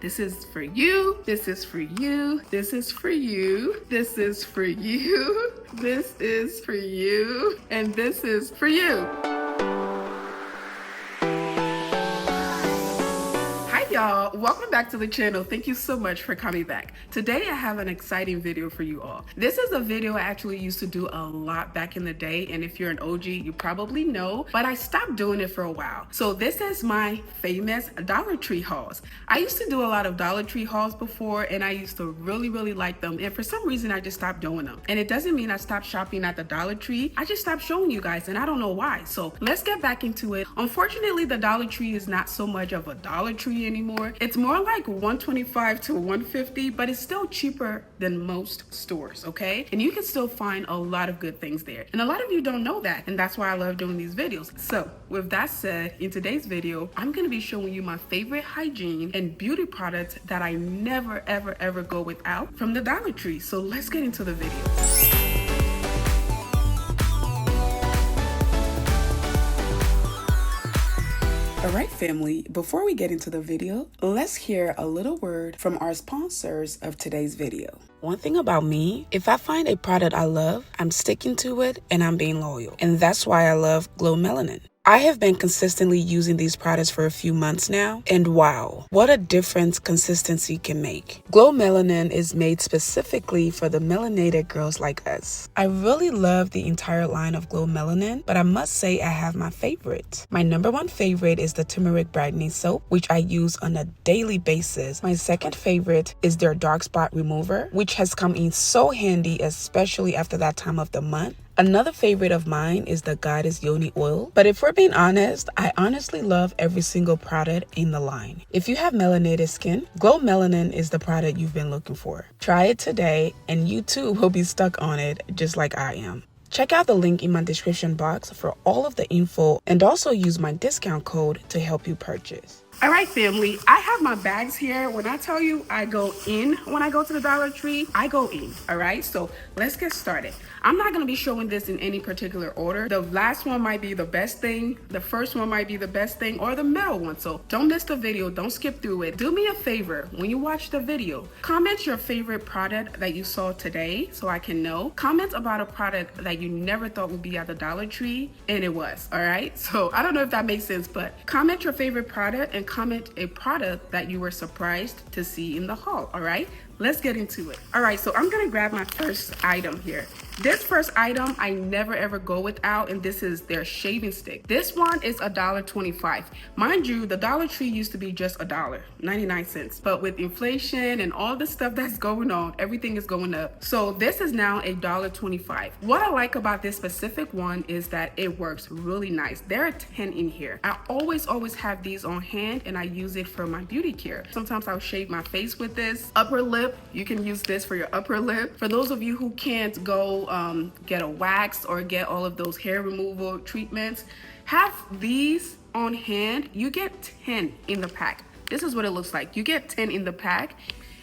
This is for you, this is for you, this is for you, this is for you, this is for you, and this is for you. Y'all, welcome back to the channel. Thank you so much for coming back. Today I have an exciting video for you all. This is a video I actually used to do a lot back in the day, and if you're an OG you probably know, but I stopped doing it for a while. So this is my famous Dollar Tree hauls. I used to do a lot of Dollar Tree hauls before, and I used to really like them, and for some reason I just stopped doing them. And it doesn't mean I stopped shopping at the Dollar Tree, I just stopped showing you guys, and I don't know why. So let's get back into it. Unfortunately, the Dollar Tree is not so much of a Dollar Tree anymore. It's more like $125 to $150, but it's still cheaper than most stores, okay? And you can still find a lot of good things there. And a lot of you don't know that, and that's why I love doing these videos. So with that said, in today's video, I'm gonna be showing you my favorite hygiene and beauty products that I never ever go without from the Dollar Tree. So let's get into the video. Alright family, before we get into the video, let's hear a little word from our sponsors of today's video. One thing about me, if I find a product I love, I'm sticking to it and I'm being loyal. And that's why I love Glow Melanin. I have been consistently using these products for a few months now, and wow, what a difference consistency can make. Glow Melanin is made specifically for the melanated girls like us. I really love the entire line of Glow Melanin, but I must say I have my favorite. My number one favorite is the turmeric brightening soap, which I use on a daily basis. My second favorite is their dark spot remover, which has come in so handy, especially after that time of the month. Another favorite of mine is the Goddess Yoni oil, but if we're being honest, I honestly love every single product in the line. If you have melanated skin, Glow Melanin is the product you've been looking for. Try it today and you too will be stuck on it just like I am. Check out the link in my description box for all of the info and also use my discount code to help you purchase. All right, family, I have my bags here. When I tell you I go in when I go to the Dollar Tree, I go in, all right? So let's get started. I'm not gonna be showing this in any particular order. The last one might be the best thing, the first one might be the best thing, or the middle one. So don't miss the video, don't skip through it. Do me a favor, when you watch the video, comment your favorite product that you saw today so I can know. Comment about a product that you never thought would be at the Dollar Tree, and it was, all right? So I don't know if that makes sense, but comment your favorite product and comment a product that you were surprised to see in the haul, all right? Let's get into it. All right, so I'm gonna grab my first item here. This first item I never ever go without, and this is their shaving stick. This one is $1.25. Mind you, the Dollar Tree used to be just $1.99, but with inflation and all the stuff that's going on, everything is going up. So this is now $1.25. What I like about this specific one is that it works really nice. There are 10 in here. I always have these on hand, and I use it for my beauty care. Sometimes I'll shave my face with this. Upper lip, you can use this for your upper lip. For those of you who can't go get a wax or get all of those hair removal treatments, have these on hand. You get 10 in the pack. This is what it looks like. You get 10 in the pack,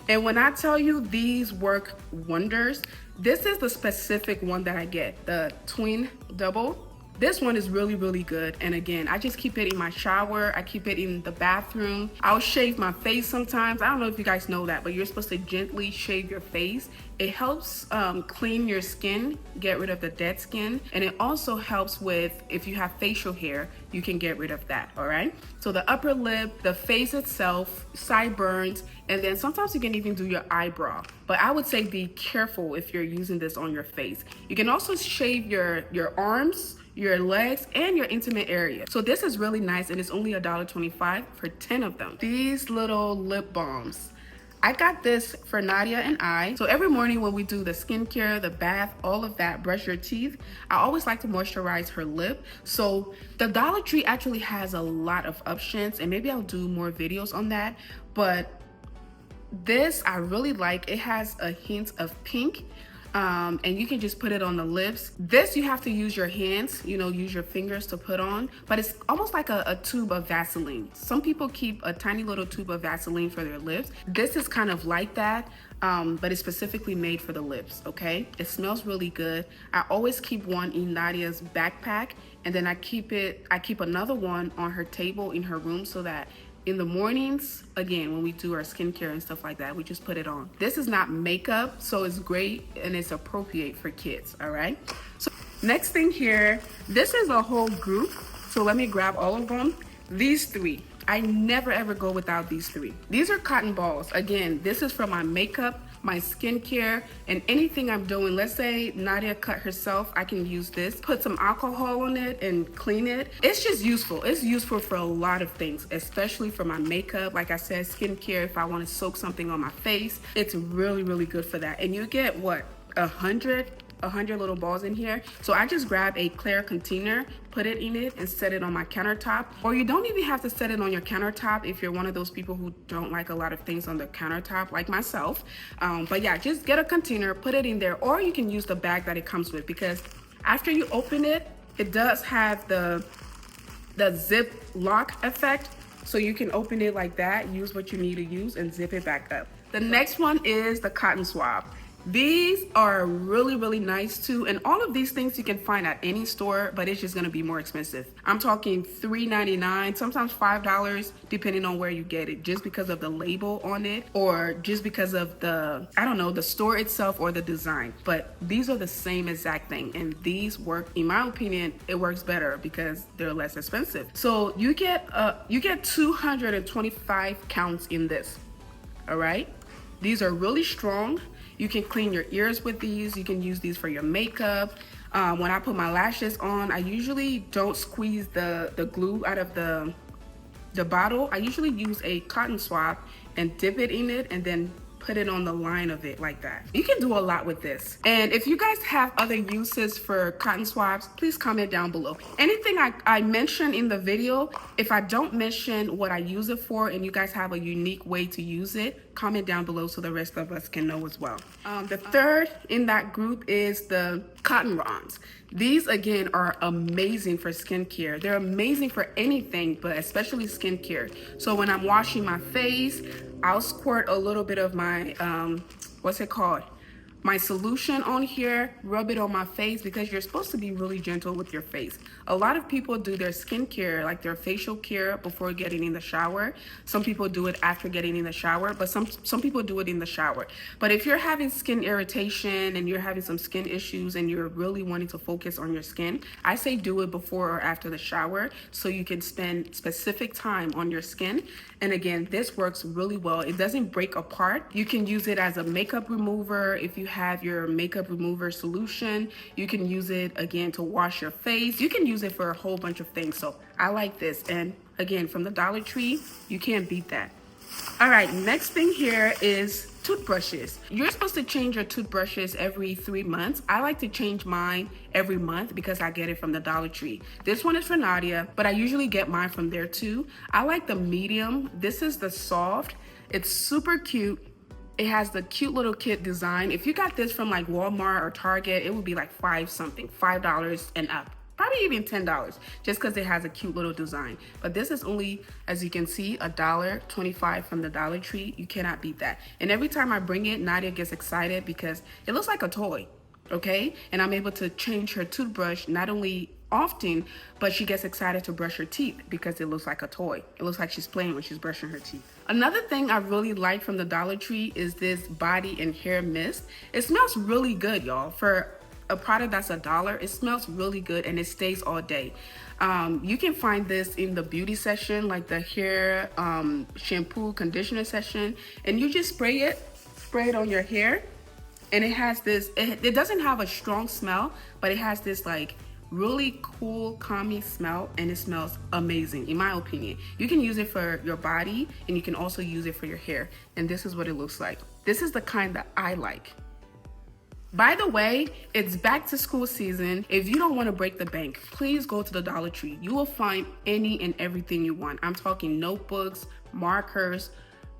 and when I tell you these work wonders, this is the specific one that I get, the twin double. This one is really good, and again, I just keep it in my shower. I keep it in the bathroom. I'll shave my face sometimes. I don't know if you guys know that, but you're supposed to gently shave your face. It helps clean your skin, get rid of the dead skin, and it also helps with, if you have facial hair, you can get rid of that, all right? So the upper lip, the face itself, sideburns, and then sometimes you can even do your eyebrow. But I would say be careful if you're using this on your face. You can also shave your arms, your legs, and your intimate area. So this is really nice, and it's only $1.25 for 10 of them. These little lip balms, I got this for Nadia and I. So every morning when we do the skincare, the bath, all of that, brush your teeth, I always like to moisturize her lip. So the Dollar Tree actually has a lot of options, and maybe I'll do more videos on that. But this I really like. It has a hint of pink. And you can just put it on the lips. This you have to use your hands, use your fingers to put on, but it's almost like a tube of Vaseline. Some people keep a tiny little tube of Vaseline for their lips. This is kind of like that, but it's specifically made for the lips, okay? It smells really good. I always keep one in Nadia's backpack, and then I keep another one on her table in her room so that in the mornings, again, when we do our skincare and stuff like that, we just put it on. This is not makeup, so it's great and it's appropriate for kids, all right? So next thing here, this is a whole group. So let me grab all of them. These three, I never ever go without these three. These are cotton balls. Again, this is for my makeup, my skincare, and anything I'm doing. Let's say Nadia cut herself, I can use this, put some alcohol on it and clean it. It's just useful. It's useful for a lot of things, especially for my makeup. Like I said, skincare, if I want to soak something on my face, it's really, really good for that. And you get what, 100 little balls in here. So I just grab a clear container, put it in it, and set it on my countertop. Or you don't even have to set it on your countertop if you're one of those people who don't like a lot of things on the countertop, like myself. But yeah, just get a container, put it in there, or you can use the bag that it comes with, because after you open it, it does have the zip lock effect. So you can open it like that, use what you need to use, and zip it back up. The next one is the cotton swab. These are really, really nice too. And all of these things you can find at any store, but it's just gonna be more expensive. I'm talking $3.99, sometimes $5, depending on where you get it, just because of the label on it, or just because of the, I don't know, the store itself or the design. But these are the same exact thing. And these work, in my opinion, it works better because they're less expensive. So you get 225 counts in this, all right? These are really strong. You can clean your ears with these. You can use these for your makeup. When I put my lashes on, I usually don't squeeze the glue out of the bottle. I usually use a cotton swab and dip it in it and then put it on the line of it like that. You can do a lot with this. And if you guys have other uses for cotton swabs, please comment down below. Anything I mention in the video, if I don't mention what I use it for and you guys have a unique way to use it, comment down below so the rest of us can know as well. The third in that group is the cotton rods. These again are amazing for skincare. They're amazing for anything, but especially skincare. So when I'm washing my face, I'll squirt a little bit of my, what's it called? My solution on here, rub it on my face, because you're supposed to be really gentle with your face. A lot of people do their skincare, like their facial care, before getting in the shower. Some people do it after getting in the shower, but some people do it in the shower. But if you're having skin irritation and you're having some skin issues and you're really wanting to focus on your skin, I say do it before or after the shower so you can spend specific time on your skin. And again, this works really well. It doesn't break apart. You can use it as a makeup remover. If you have your makeup remover solution, you can use it again to wash your face. You can use it for a whole bunch of things. So I like this. And again, from the Dollar Tree, you can't beat that. All right, next thing here is toothbrushes. You're supposed to change your toothbrushes every 3 months. I like to change mine every month because I get it from the Dollar Tree. This one is for Nadia, but I usually get mine from there too. I like the medium. This is the soft. It's super cute. It has the cute little kit design. If you got this from like Walmart or Target, it would be like $5 and up. Probably even $10, just because it has a cute little design. But this is only, as you can see, $1.25 from the Dollar Tree. You cannot beat that. And every time I bring it, Nadia gets excited because it looks like a toy, okay? And I'm able to change her toothbrush not only often, but she gets excited to brush her teeth because it looks like a toy. It looks like she's playing when she's brushing her teeth. Another thing I really like from the Dollar Tree is this body and hair mist. It smells really good, y'all. For a product that's $1, it smells really good and it stays all day. You can find this in the beauty section, like the hair shampoo conditioner section, and you just spray it on your hair, and it has this, it doesn't have a strong smell, but it has this like really cool calming smell, and it smells amazing in my opinion. You can use it for your body and you can also use it for your hair, and this is what it looks like. This is the kind that I like. By the way, it's back to school season. If you don't want to break the bank, please go to the Dollar Tree. You will find any and everything you want. I'm talking notebooks, markers,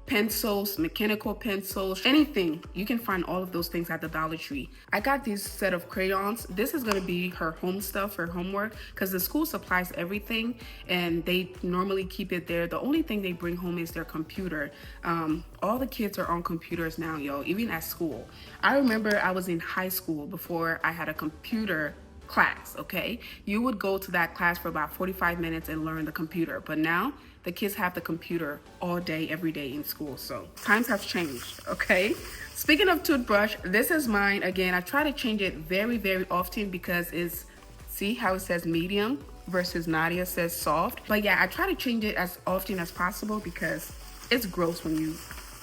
pencils, mechanical pencils, anything. You can find all of those things at the Dollar Tree. I got these set of crayons. This is going to be her home stuff, her homework, because the school supplies everything and they normally keep it there. The only thing they bring home is their computer. All the kids are on computers now, yo, even at school. I remember I was in high school before I had a computer class, okay? You would go to that class for about 45 minutes and learn the computer, but now the kids have the computer all day, every day in school. So times have changed, okay? Speaking of toothbrush, this is mine. Again, I try to change it very, very often because it's, see how it says medium versus Nadia says soft. But yeah, I try to change it as often as possible because it's gross when you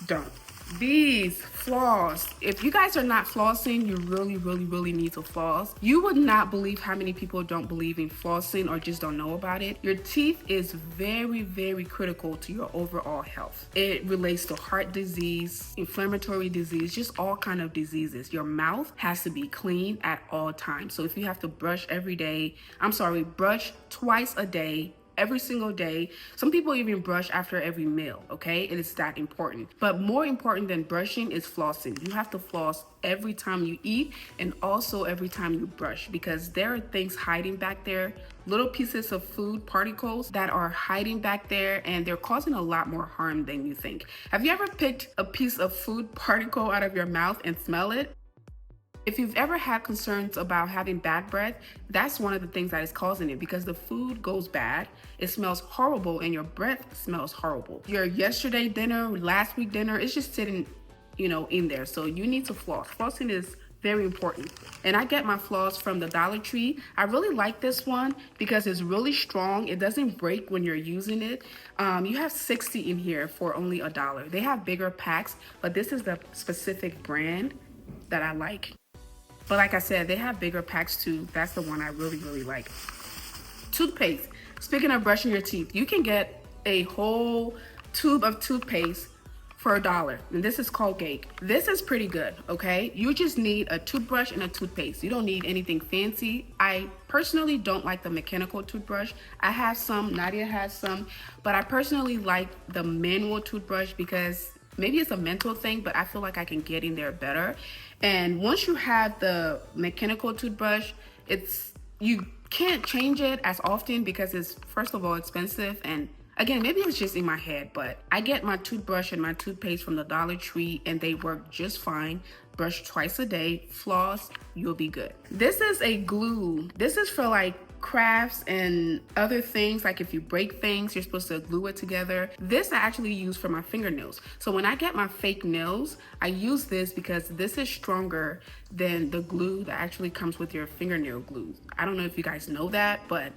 don't. These floss, if you guys are not flossing, you really need to floss. You would not believe how many people don't believe in flossing or just don't know about it. Your teeth is very critical to your overall health. It relates to heart disease, inflammatory disease, just all kind of diseases. Your mouth has to be clean at all times. So if you have to brush every day, brush twice a day, every single day. Some people even brush after every meal, okay? It is that important. But more important than brushing is flossing. You have to floss every time you eat and also every time you brush, because there are things hiding back there, little pieces of food particles that are hiding back there, and they're causing a lot more harm than you think. Have you ever picked a piece of food particle out of your mouth and smell it? If you've ever had concerns about having bad breath, that's one of the things that is causing it, because the food goes bad, it smells horrible, and your breath smells horrible. Your yesterday dinner, last week dinner, it's just sitting, in there. So you need to floss. Flossing is very important. And I get my floss from the Dollar Tree. I really like this one because it's really strong. It doesn't break when you're using it. You have 60 in here for only $1. They have bigger packs, but this is the specific brand that I like. But like I said, they have bigger packs too. That's the one I really like. Toothpaste. Speaking of brushing your teeth, you can get a whole tube of toothpaste for $1. And this is Colgate. This is pretty good, okay? You just need a toothbrush and a toothpaste. You don't need anything fancy. I personally don't like the mechanical toothbrush. I have some, Nadia has some, but I personally like the manual toothbrush because maybe it's a mental thing, but I feel like I can get in there better. And once you have the mechanical toothbrush, you can't change it as often because it's, first of all, expensive. And again, maybe it's just in my head, but I get my toothbrush and my toothpaste from the Dollar Tree and they work just fine. Brush twice a day, floss, you'll be good. This is a glue. This is for like crafts and other things, like if you break things, you're supposed to glue it together. This I actually use for my fingernails. So when I get my fake nails, I use this because this is stronger than the glue that actually comes with your fingernail glue. I don't know if you guys know that, but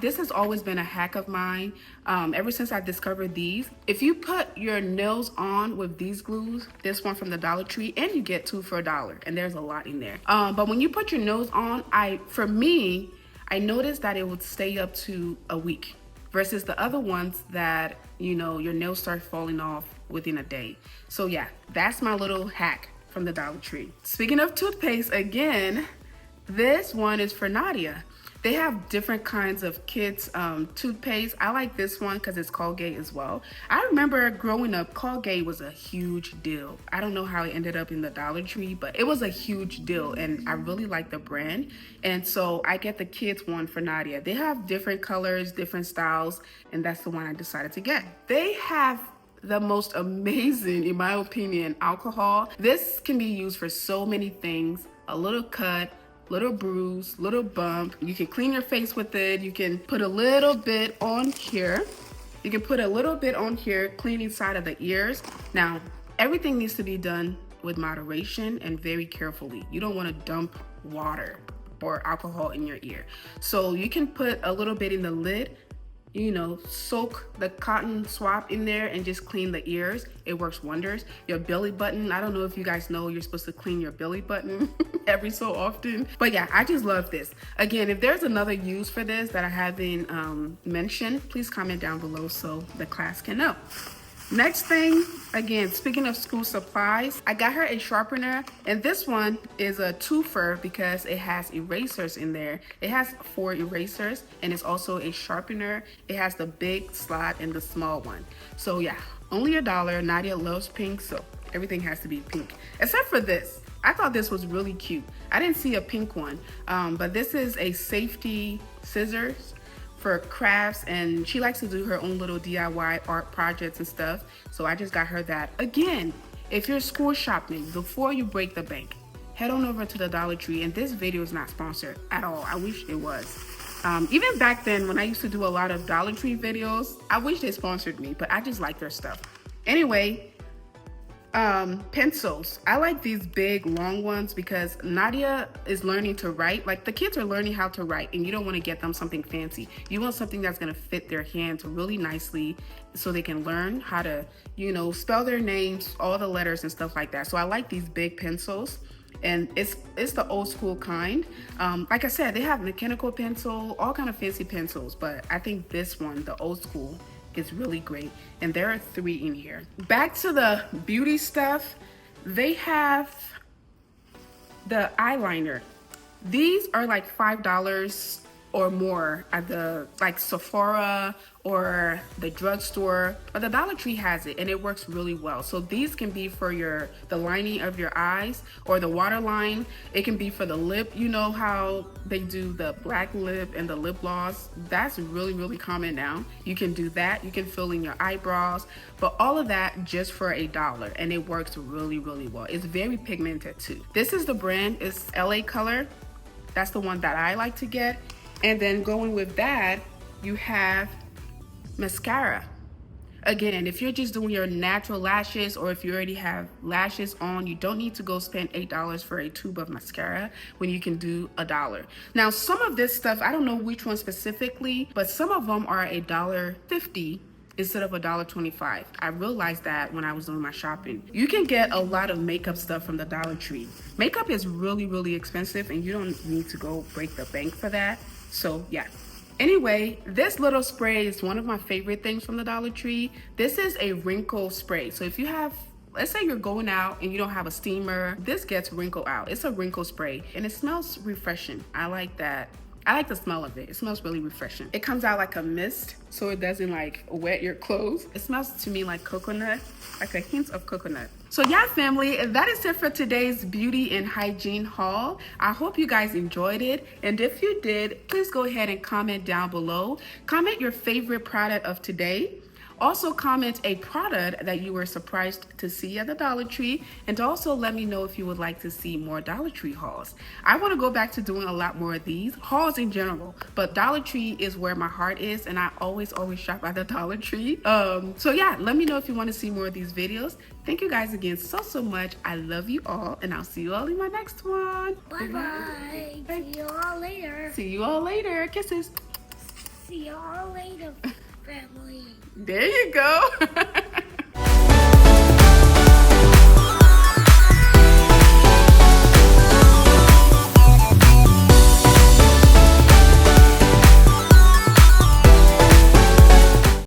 this has always been a hack of mine ever since I discovered these. If you put your nails on with these glues, this one from the Dollar Tree, and you get 2 for $1, and there's a lot in there. But when you put your nails on, I noticed that it would stay up to a week versus the other ones that, your nails start falling off within a day. So yeah, that's my little hack from the Dollar Tree. Speaking of toothpaste, again, this one is for Nadia. They have different kinds of kids toothpaste. I like this one because it's Colgate as well. I remember growing up, Colgate was a huge deal. I don't know how it ended up in the Dollar Tree, but it was a huge deal and I really like the brand. And so I get the kids one for Nadia. They have different colors, different styles, and that's the one I decided to get. They have the most amazing, in my opinion, alcohol. This can be used for so many things. A little cut, little bruise, little bump. You can clean your face with it. You can put a little bit on here. You can put a little bit on here, clean inside of the ears. Now, everything needs to be done with moderation and very carefully. You don't want to dump water or alcohol in your ear. So you can put a little bit in the lid, soak the cotton swab in there and just clean the ears. It works wonders. Your belly button, I don't know if you guys know you're supposed to clean your belly button every so often. But yeah, I just love this. Again, if there's another use for this that I haven't mentioned, please comment down below so the class can know. Next thing, again, speaking of school supplies, I got her a sharpener, and this one is a twofer because it has erasers in there. It has 4 erasers, and it's also a sharpener. It has the big slot and the small one. So yeah, only $1. Nadia loves pink, so everything has to be pink, except for this. I thought this was really cute. I didn't see a pink one, but this is a safety scissors for crafts, and she likes to do her own little DIY art projects and stuff. So I just got her that. Again, if you're school shopping, before you break the bank, head on over to the Dollar Tree. And this video is not sponsored at all. I wish it was. Even back then when I used to do a lot of Dollar Tree videos, I wish they sponsored me, but I just like their stuff. Anyway, pencils. I like these big long ones because Nadia is learning to write. Like, the kids are learning how to write, and you don't want to get them something fancy. You want something that's going to fit their hands really nicely so they can learn how to, you know, spell their names, all the letters and stuff like that. So I like these big pencils, and it's the old school kind. Like I said, they have mechanical pencil, all kind of fancy pencils, but I think this one, the old school, is really great. And there are 3 in here. Back to the beauty stuff, they have the eyeliner. These are like $5 or more at the like Sephora or the drugstore, but the Dollar Tree has it and it works really well. So these can be for the lining of your eyes or the waterline. It can be for the lip. You know how they do the black lip and the lip gloss? That's really common now. You can do that. You can fill in your eyebrows, but all of that just for $1, and it works really well. It's very pigmented too. This is the brand, it's LA Color. That's the one that I like to get. And then going with that, you have mascara. Again, if you're just doing your natural lashes, or if you already have lashes on, you don't need to go spend $8 for a tube of mascara when you can do $1. Now, some of this stuff, I don't know which one specifically, but some of them are $1.50 instead of $1.25. I realized that when I was doing my shopping. You can get a lot of makeup stuff from the Dollar Tree. Makeup is really expensive, and you don't need to go break the bank for that. So yeah. Anyway, this little spray is one of my favorite things from the Dollar Tree. This is a wrinkle spray. So if you have, let's say you're going out and you don't have a steamer, this gets wrinkle out. It's a wrinkle spray and it smells refreshing. I like that. I like the smell of it. It smells really refreshing. It comes out like a mist, so it doesn't like wet your clothes. It smells to me like coconut, like a hint of coconut. So yeah, family, that is it for today's beauty and hygiene haul. I hope you guys enjoyed it. And if you did, please go ahead and comment down below. Comment your favorite product of today. Also comment a product that you were surprised to see at the Dollar Tree, and also let me know if you would like to see more Dollar Tree hauls. I want to go back to doing a lot more of these hauls in general, but Dollar Tree is where my heart is, and I always shop at the Dollar Tree. So yeah, let me know if you want to see more of these videos. Thank you guys again so much. I love you all, and I'll see you all in my next one. Bye. See you all later. See you all later. Kisses. See you all later, family. There you go.